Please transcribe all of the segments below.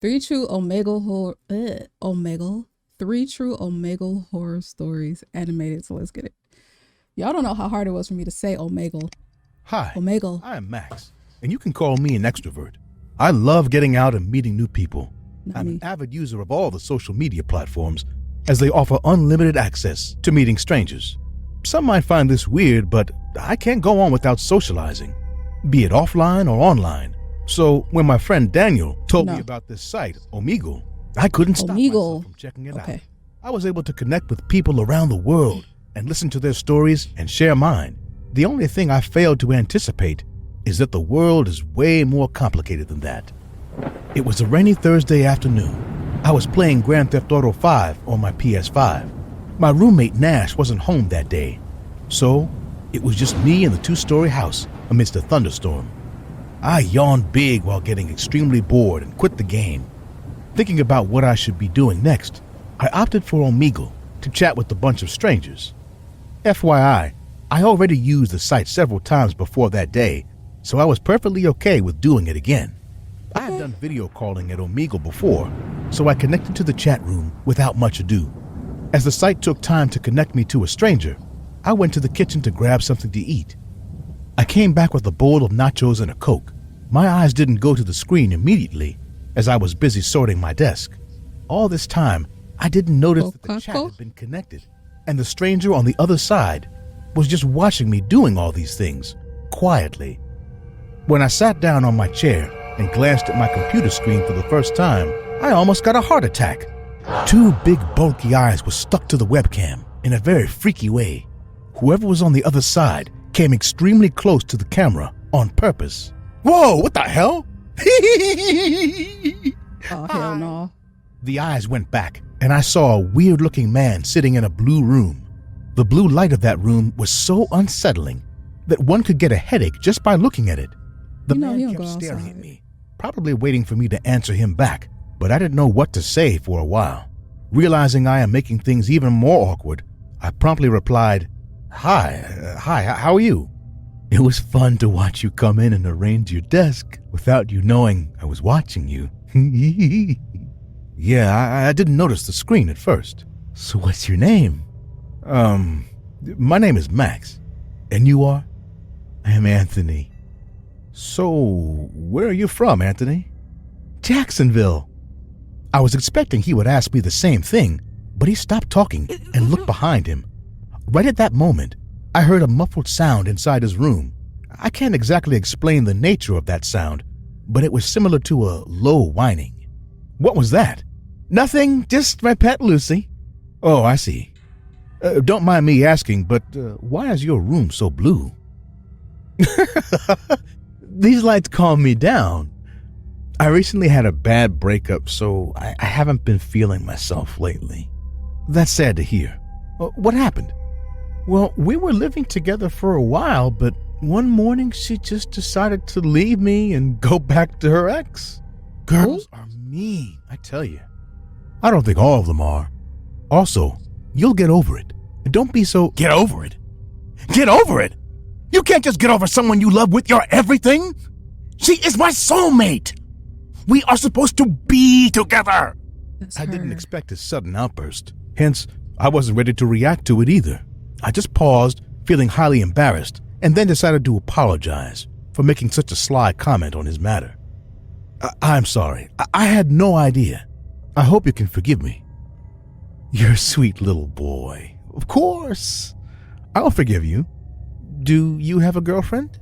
Three true Omegle horror. Omegle. Three true Omegle horror stories animated. So let's get it. Y'all don't know how hard it was for me to say Omegle. Hi, Omegle. I am Max, and you can call me an extrovert. I love getting out and meeting new people. I'm an avid user of all the social media platforms, as they offer unlimited access to meeting strangers. Some might find this weird, but I can't go on without socializing, be it offline or online. So when my friend Daniel told me about this site, Omegle, I couldn't stop myself from checking it out. I was able to connect with people around the world and listen to their stories and share mine. The only thing I failed to anticipate is that the world is way more complicated than that. It was a rainy Thursday afternoon. I was playing Grand Theft Auto 5 on my PS5. My roommate Nash wasn't home that day, so it was just me in the two-story house amidst a thunderstorm. I yawned big while getting extremely bored and quit the game. Thinking about what I should be doing next, I opted for Omegle to chat with a bunch of strangers. FYI, I already used the site several times before that day, so I was perfectly okay with doing it again. I had done video calling at Omegle before, so I connected to the chat room without much ado. As the site took time to connect me to a stranger, I went to the kitchen to grab something to eat. I came back with a bowl of nachos and a Coke. My eyes didn't go to the screen immediately, as I was busy sorting my desk. All this time, I didn't notice that the chat had been connected, and the stranger on the other side was just watching me doing all these things, quietly. When I sat down on my chair and glanced at my computer screen for the first time, I almost got a heart attack. Two big bulky eyes were stuck to the webcam in a very freaky way. Whoever was on the other side came extremely close to the camera on purpose. Whoa, what the hell? Oh, hell no. The eyes went back, and I saw a weird-looking man sitting in a blue room. The blue light of that room was so unsettling that one could get a headache just by looking at it. The man kept staring at me, probably waiting for me to answer him back, but I didn't know what to say for a while. Realizing I am making things even more awkward, I promptly replied, Hi, how are you? It was fun to watch you come in and arrange your desk without you knowing I was watching you. Yeah, I didn't notice the screen at first. So what's your name? My name is Max. And you are? I am Anthony. So, where are you from, Anthony? Jacksonville. I was expecting he would ask me the same thing, but he stopped talking and looked behind him. Right at that moment, I heard a muffled sound inside his room. I can't exactly explain the nature of that sound, but it was similar to a low whining. What was that? Nothing, just my pet Lucy. Oh, I see. Don't mind me asking, but why is your room so blue? These lights calm me down. I recently had a bad breakup, so I haven't been feeling myself lately. That's sad to hear. What happened? Well, we were living together for a while, but one morning she just decided to leave me and go back to her ex. Girls are mean, I tell you. I don't think all of them are. Also, you'll get over it. And don't be so... Get over it? Get over it? You can't just get over someone you love with your everything. She is my soulmate. We are supposed to be together. I didn't expect a sudden outburst. Hence, I wasn't ready to react to it either. I just paused, feeling highly embarrassed, and then decided to apologize for making such a sly comment on his matter. I'm sorry. I had no idea. I hope you can forgive me. You're a sweet little boy. Of course. I'll forgive you. Do you have a girlfriend?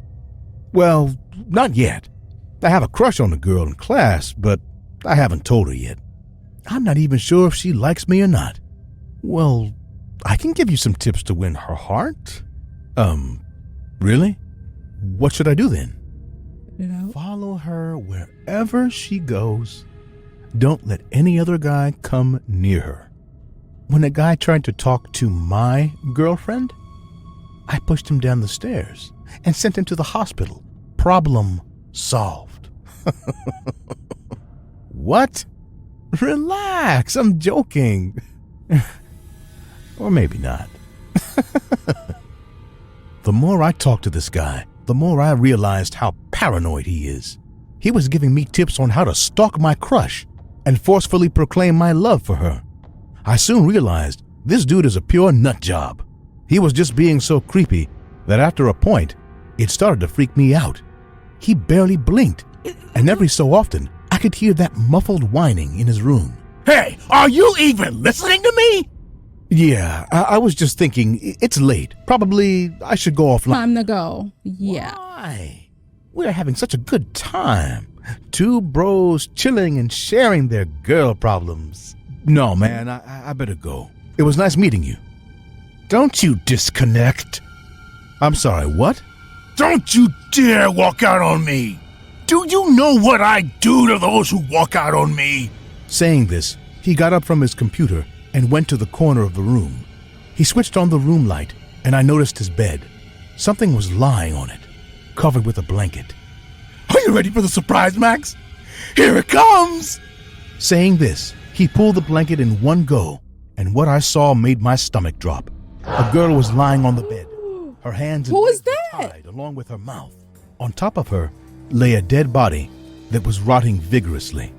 Well, not yet. I have a crush on a girl in class, but I haven't told her yet. I'm not even sure if she likes me or not. Well, I can give you some tips to win her heart. Really? What should I do then? Follow her wherever she goes. Don't let any other guy come near her. When a guy tried to talk to my girlfriend, I pushed him down the stairs and sent him to the hospital. Problem solved. What? Relax, I'm joking. Or maybe not. The more I talked to this guy, the more I realized how paranoid he is. He was giving me tips on how to stalk my crush, and forcefully proclaim my love for her. I soon realized this dude is a pure nut job. He was just being so creepy that after a point, it started to freak me out. He barely blinked, and every so often, I could hear that muffled whining in his room. Hey, are you even listening to me? Yeah, I was just thinking, it's late. Probably I should go offline. Time to go. Yeah. Why? We're having such a good time. Two bros chilling and sharing their girl problems. No, man, I better go. It was nice meeting you. Don't you disconnect. I'm sorry, what? Don't you dare walk out on me. Do you know what I do to those who walk out on me? Saying this, he got up from his computer and went to the corner of the room. He switched on the room light, and I noticed his bed. Something was lying on it, covered with a blanket. Are you ready for the surprise, Max? Here it comes! Saying this, he pulled the blanket in one go, and what I saw made my stomach drop. A girl was lying on the bed, her hands and legs tied along with her mouth. On top of her lay a dead body that was rotting vigorously.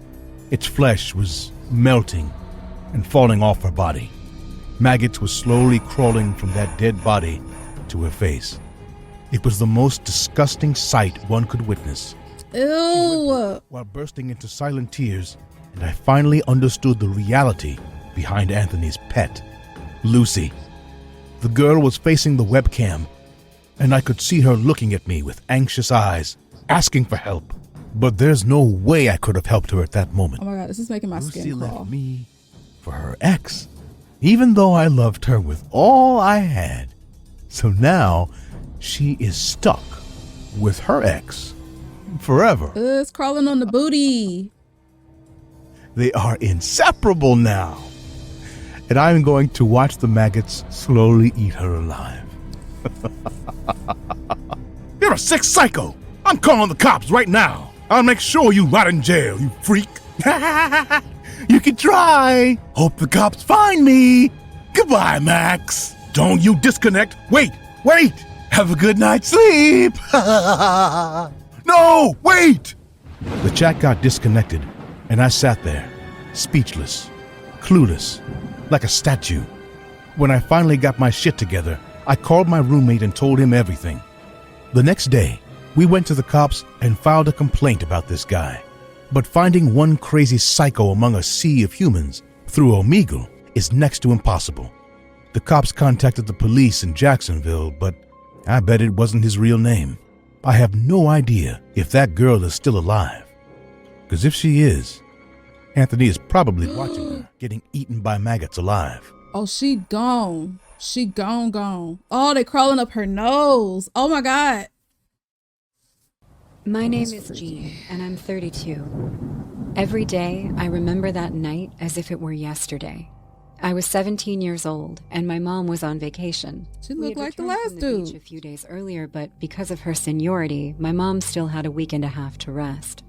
Its flesh was melting and falling off her body. Maggots were slowly crawling from that dead body to her face. It was the most disgusting sight one could witness. Ew. While bursting into silent tears, and I finally understood the reality behind Anthony's pet, Lucy. The girl was facing the webcam, and I could see her looking at me with anxious eyes, asking for help. But there's no way I could have helped her at that moment. Oh my God, this is making my Lucy skin crawl. left me for her ex, even though I loved her with all I had. So now she is stuck with her ex forever. It's crawling on the booty. They are inseparable now. And I'm going to watch the maggots slowly eat her alive. You're a sick psycho. I'm calling the cops right now. I'll make sure you rot in jail, you freak. You can try. Hope the cops find me. Goodbye, Max. Don't you disconnect. Wait. Have a good night's sleep. No, wait. The chat got disconnected, and I sat there, speechless, clueless, like a statue. When I finally got my shit together, I called my roommate and told him everything. The next day, we went to the cops and filed a complaint about this guy. But finding one crazy psycho among a sea of humans through Omegle is next to impossible. The cops contacted the police in Jacksonville, but I bet it wasn't his real name. I have no idea if that girl is still alive. Because if she is, Anthony is probably watching her getting eaten by maggots alive. Oh, she gone. She gone. Oh, they crawling up her nose. Oh my God. My name is Jean, and I'm 32. Every day, I remember that night as if it were yesterday. I was 17 years old, and my mom was on vacation. She looked like the We had last returned from the dude. beach a few days earlier, but because of her seniority, my mom still had a week and a half to rest.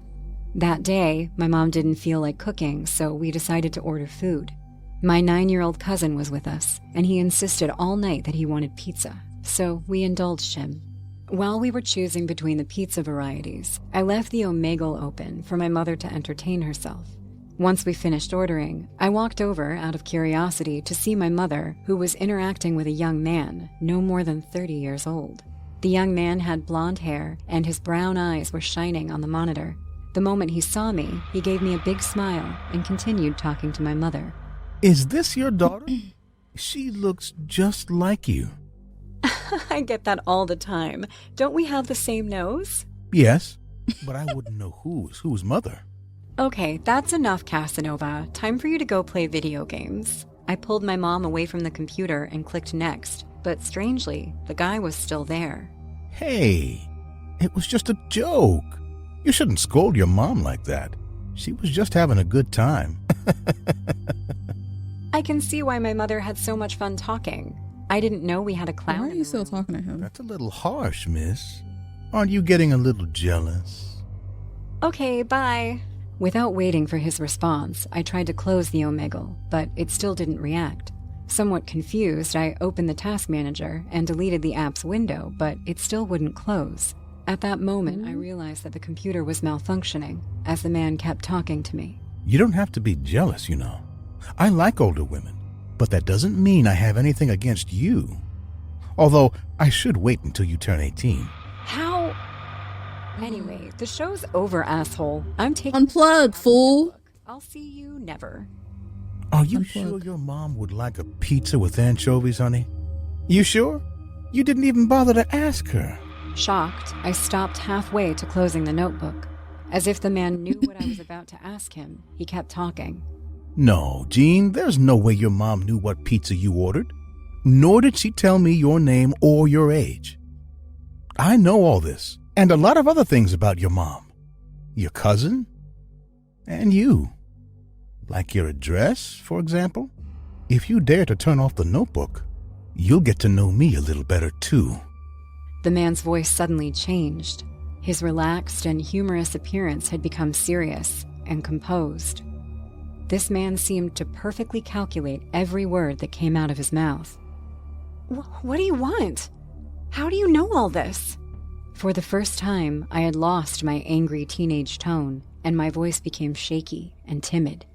That day, my mom didn't feel like cooking, so we decided to order food. My 9-year-old cousin was with us, and he insisted all night that he wanted pizza, so we indulged him. While we were choosing between the pizza varieties, I left the Omegle open for my mother to entertain herself. Once we finished ordering, I walked over out of curiosity to see my mother, who was interacting with a young man, no more than 30 years old. The young man had blonde hair, and his brown eyes were shining on the monitor. The moment he saw me, he gave me a big smile and continued talking to my mother. Is this your daughter? She looks just like you. I get that all the time. Don't we have the same nose? Yes, but I wouldn't know whose mother. Okay, that's enough, Casanova. Time for you to go play video games. I pulled my mom away from the computer and clicked next, but strangely, the guy was still there. Hey, it was just a joke. You shouldn't scold your mom like that. She was just having a good time. I can see why my mother had so much fun talking. I didn't know we had a clown. Why are in you the still room. talking to him? That's a little harsh, miss. Aren't you getting a little jealous? Okay, bye. Without waiting for his response, I tried to close the Omegle, but it still didn't react. Somewhat confused, I opened the task manager and deleted the app's window, but it still wouldn't close. At that moment, I realized that the computer was malfunctioning, as the man kept talking to me. You don't have to be jealous, you know. I like older women, but that doesn't mean I have anything against you. Although, I should wait until you turn 18. How? Anyway, the show's over, asshole. I'm taking... Unplug, fool. I'll see you never. Are you Unplug. sure your mom would like a pizza with anchovies, honey? You sure? You didn't even bother to ask her. Shocked, I stopped halfway to closing the notebook. As if the man knew what I was about to ask him, he kept talking. No, Jean, there's no way your mom knew what pizza you ordered. Nor did she tell me your name or your age. I know all this, and a lot of other things about your mom, your cousin, and you. Like your address, for example. If you dare to turn off the notebook, you'll get to know me a little better, too. The man's voice suddenly changed. His relaxed and humorous appearance had become serious and composed. This man seemed to perfectly calculate every word that came out of his mouth. What do you want? How do you know all this? For the first time, I had lost my angry teenage tone, and my voice became shaky and timid.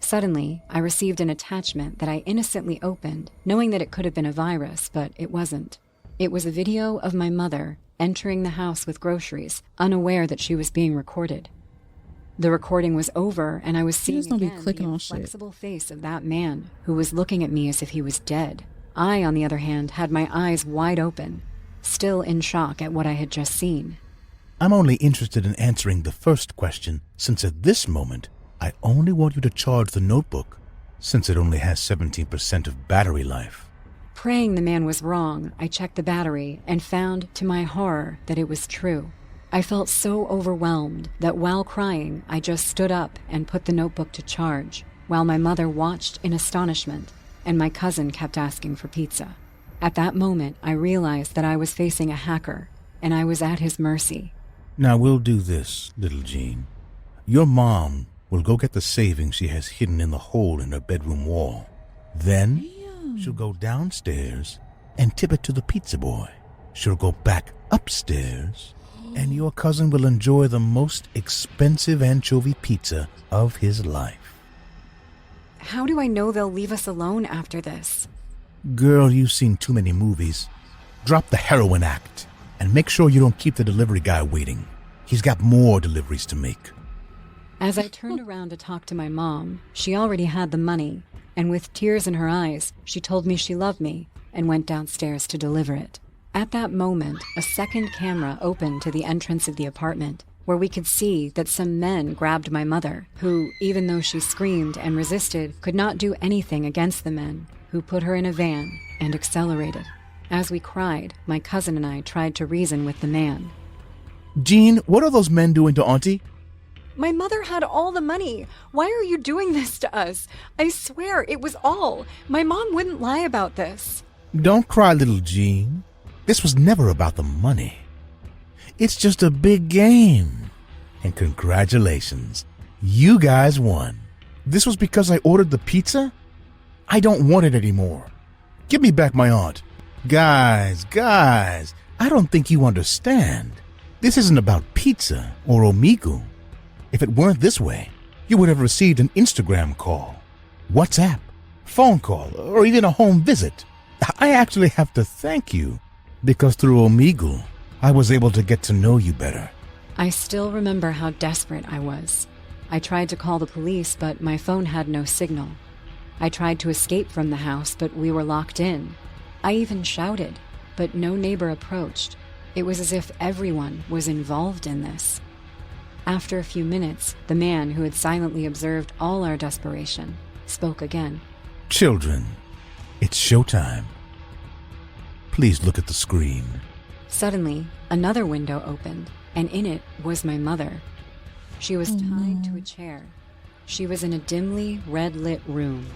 Suddenly, I received an attachment that I innocently opened, knowing that it could have been a virus, but it wasn't. It was a video of my mother entering the house with groceries, unaware that she was being recorded. The recording was over, and I was seeing don't be again clicking the on shit. inflexible face of that man who was looking at me as if he was dead. I, on the other hand, had my eyes wide open, still in shock at what I had just seen. I'm only interested in answering the first question, since at this moment, I only want you to charge the notebook, since it only has 17% of battery life. Praying the man was wrong, I checked the battery and found, to my horror, that it was true. I felt so overwhelmed that while crying, I just stood up and put the notebook to charge, while my mother watched in astonishment, and my cousin kept asking for pizza. At that moment, I realized that I was facing a hacker, and I was at his mercy. Now we'll do this, little Jean. Your mom will go get the savings she has hidden in the hole in her bedroom wall. Then she'll go downstairs and tip it to the pizza boy. She'll go back upstairs, and your cousin will enjoy the most expensive anchovy pizza of his life. How do I know they'll leave us alone after this? Girl, you've seen too many movies. Drop the heroin act and make sure you don't keep the delivery guy waiting. He's got more deliveries to make. As I turned around to talk to my mom, she already had the money, and with tears in her eyes, she told me she loved me and went downstairs to deliver it. At that moment, a second camera opened to the entrance of the apartment, where we could see that some men grabbed my mother, who, even though she screamed and resisted, could not do anything against the men, who put her in a van and accelerated. As we cried, my cousin and I tried to reason with the man. Jean, what are those men doing to Auntie? My mother had all the money. Why are you doing this to us? I swear it was all. My mom wouldn't lie about this. Don't cry, little Jean. This was never about the money. It's just a big game. And congratulations. You guys won. This was because I ordered the pizza? I don't want it anymore. Give me back my aunt. Guys, I don't think you understand. This isn't about pizza or Omegle. If it weren't this way, you would have received an Instagram call, WhatsApp, phone call, or even a home visit. I actually have to thank you, because through Omegle, I was able to get to know you better. I still remember how desperate I was. I tried to call the police, but my phone had no signal. I tried to escape from the house, but we were locked in. I even shouted, but no neighbor approached. It was as if everyone was involved in this. After a few minutes, the man who had silently observed all our desperation spoke again. Children, it's showtime. Please look at the screen. Suddenly, another window opened, and in it was my mother. She was tied to a chair. She was in a dimly red-lit room.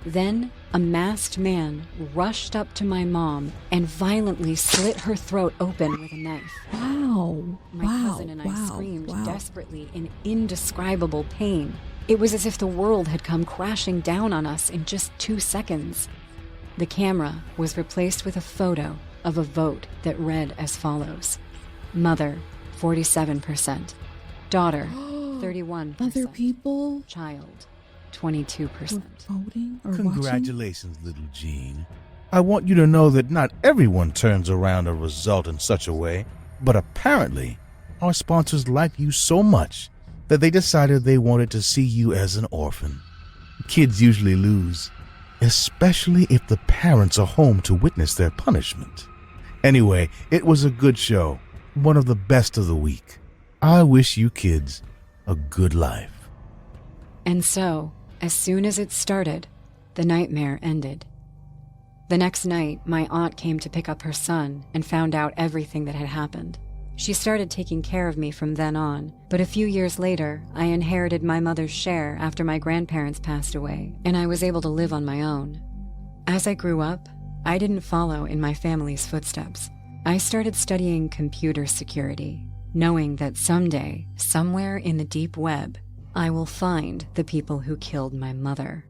Then, a masked man rushed up to my mom and violently slit her throat open with a knife. Wow. My cousin and I screamed desperately in indescribable pain. It was as if the world had come crashing down on us in just 2 seconds. The camera was replaced with a photo of a vote that read as follows: Mother, 47%. Daughter, 31%. Other people Child, 22%. were voting or watching? Congratulations, little Jean. I want you to know that not everyone turns around a result in such a way, but apparently our sponsors like you so much that they decided they wanted to see you as an orphan. Kids usually lose, especially if the parents are home to witness their punishment. Anyway, it was a good show, one of the best of the week. I wish you kids a good life. And so, as soon as it started, the nightmare ended. The next night, my aunt came to pick up her son and found out everything that had happened. She started taking care of me from then on, but a few years later, I inherited my mother's share after my grandparents passed away, and I was able to live on my own. As I grew up, I didn't follow in my family's footsteps. I started studying computer security, knowing that someday, somewhere in the deep web, I will find the people who killed my mother.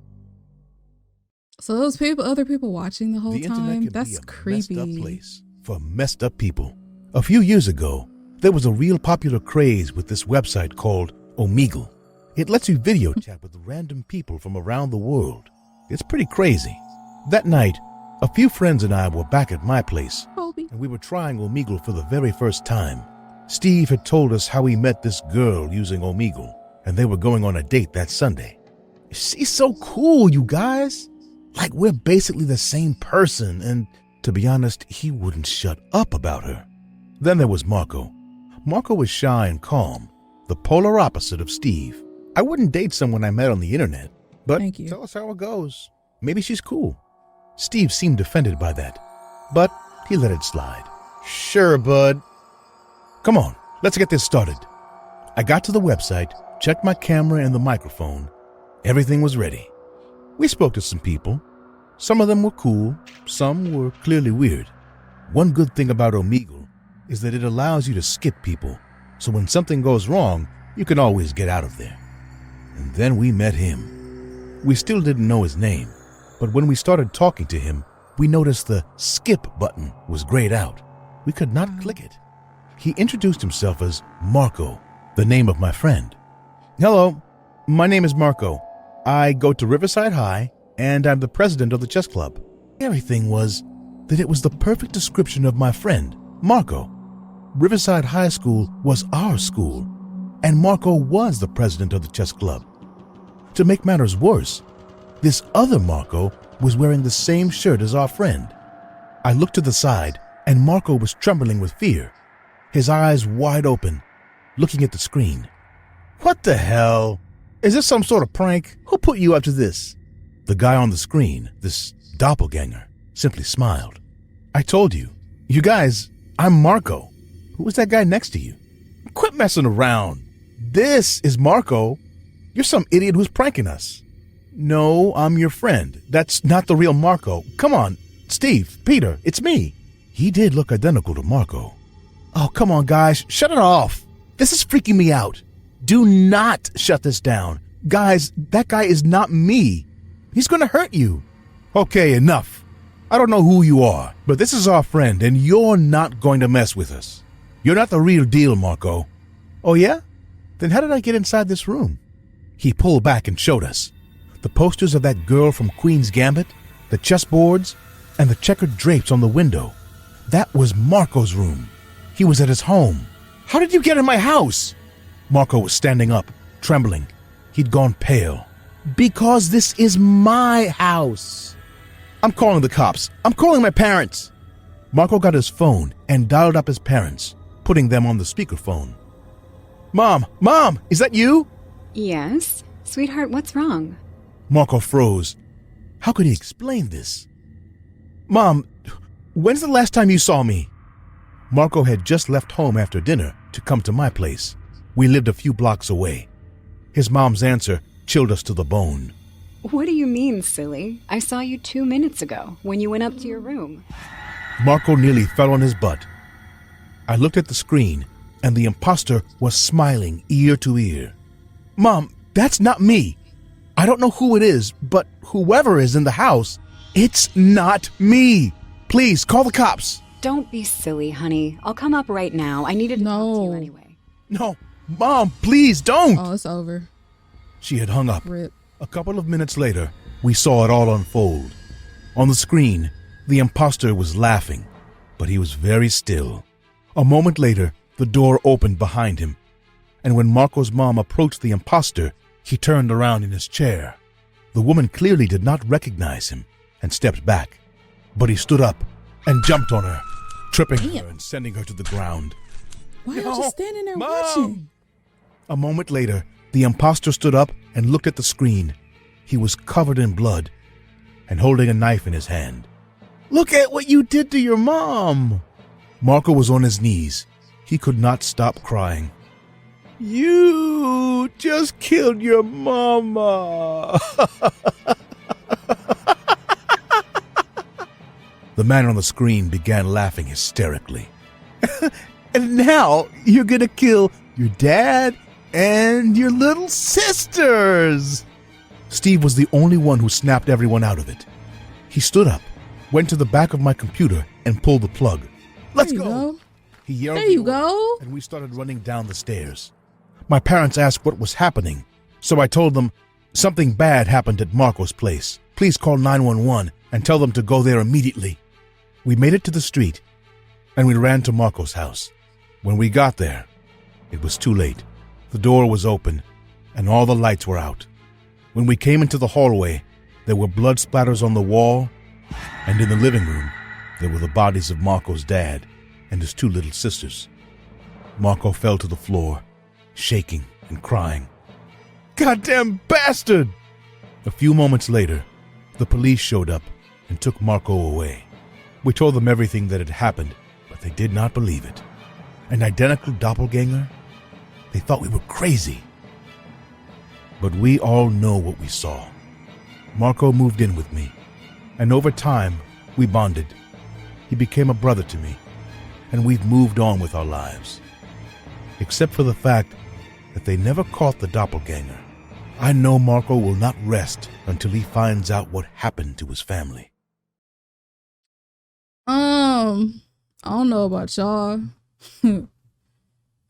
So those people, other people watching the whole The internet time, can that's be a creepy. messed up place for messed up people. A few years ago, there was a real popular craze with this website called Omegle. It lets you video chat with random people from around the world. It's pretty crazy. That night, a few friends and I were back at my place, Hobbie. and we were trying Omegle for the very first time. Steve had told us how he met this girl using Omegle, and they were going on a date that Sunday. She's so cool, you guys. Like, we're basically the same person, and to be honest, he wouldn't shut up about her. Then there was Marco. Marco was shy and calm, the polar opposite of Steve. I wouldn't date someone I met on the internet, but Thank you. tell us how it goes. Maybe she's cool. Steve seemed offended by that, but he let it slide. Sure, bud. Come on, let's get this started. I got to the website, checked my camera and the microphone. Everything was ready. We spoke to some people. Some of them were cool, some were clearly weird. One good thing about Omegle is that it allows you to skip people, so when something goes wrong, you can always get out of there. And then we met him. We still didn't know his name, but when we started talking to him, we noticed the skip button was grayed out. We could not click it. He introduced himself as Marco, the name of my friend. Hello, my name is Marco. I go to Riverside High, and I'm the president of the chess club. Everything was that it was the perfect description of my friend, Marco. Riverside High School was our school, and Marco was the president of the chess club. To make matters worse, this other Marco was wearing the same shirt as our friend. I looked to the side, and Marco was trembling with fear, his eyes wide open, looking at the screen. What the hell? Is this some sort of prank? Who put you up to this? The guy on the screen, this doppelganger, simply smiled. I told you. You guys, I'm Marco. Who was that guy next to you? Quit messing around. This is Marco. You're some idiot who's pranking us. No, I'm your friend. That's not the real Marco. Come on, Steve, Peter, it's me. He did look identical to Marco. Oh, come on, guys, shut it off. This is freaking me out. Do not shut this down. Guys, that guy is not me. He's going to hurt you. Okay, enough. I don't know who you are, but this is our friend, and you're not going to mess with us. You're not the real deal, Marco. Oh, yeah? Then how did I get inside this room? He pulled back and showed us. The posters of that girl from Queen's Gambit, the chessboards, and the checkered drapes on the window. That was Marco's room. He was at his home. How did you get in my house? Marco was standing up, trembling. He'd gone pale. Because this is my house. I'm calling the cops. I'm calling my parents. Marco got his phone and dialed up his parents, putting them on the speakerphone. Mom, is that you? Yes? Sweetheart, what's wrong? Marco froze. How could he explain this? Mom, when's the last time you saw me? Marco had just left home after dinner to come to my place. We lived a few blocks away. His mom's answer chilled us to the bone. What do you mean, silly? I saw you 2 minutes ago when you went up to your room. Marco nearly fell on his butt. I looked at the screen, and the imposter was smiling ear to ear. Mom, that's not me. I don't know who it is, but whoever is in the house, it's not me. Please, call the cops. Don't be silly, honey. I'll come up right now. I needed to talk to you anyway. No, Mom, please don't. Oh, it's over. She had hung up. Rip. A couple of minutes later, we saw it all unfold. On the screen, the imposter was laughing, but he was very still. A moment later, the door opened behind him, and when Marco's mom approached the imposter, he turned around in his chair. The woman clearly did not recognize him and stepped back, but he stood up and jumped on her, tripping her and sending her to the ground. Why are you just standing there Mom! watching? A moment later, the imposter stood up and looked at the screen. He was covered in blood and holding a knife in his hand. Look at what you did to your mom! Marco was on his knees. He could not stop crying. You just killed your mama. The man on the screen began laughing hysterically. And now you're gonna kill your dad and your little sisters. Steve was the only one who snapped everyone out of it. He stood up, went to the back of my computer, and pulled the plug. Let's go. He yelled. There you go. And we started running down the stairs. My parents asked what was happening, so I told them something bad happened at Marco's place. Please call 911 and tell them to go there immediately. We made it to the street, and we ran to Marco's house. When we got there, it was too late. The door was open, and all the lights were out. When we came into the hallway, there were blood splatters on the wall, and in the living room, there were the bodies of Marco's dad and his two little sisters. Marco fell to the floor, shaking and crying. Goddamn bastard! A few moments later, the police showed up and took Marco away. We told them everything that had happened, but they did not believe it. An identical doppelganger? They thought we were crazy. But we all know what we saw. Marco moved in with me, and over time, we bonded. He became a brother to me, and we've moved on with our lives. Except for the fact that they never caught the doppelganger. I know Marco will not rest until he finds out what happened to his family. I don't know about y'all,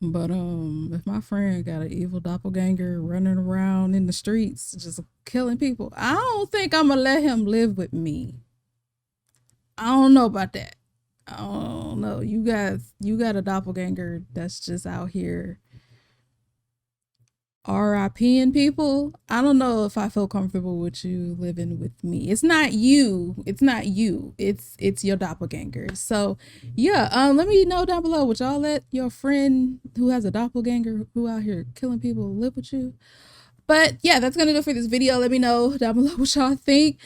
but if my friend got an evil doppelganger running around in the streets just killing people, I don't think I'm gonna let him live with me. I don't know about that. I don't know. You got a doppelganger that's just out here RIPing people. I don't know if I feel comfortable with you living with me. It's not you. It's your doppelganger. So yeah, let me know down below. Would y'all let your friend who has a doppelganger who out here killing people live with you? But yeah, that's gonna do it for this video. Let me know down below what y'all think.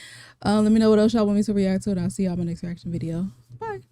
Let me know what else y'all want me to react to, and I'll see y'all in my next reaction video. Bye.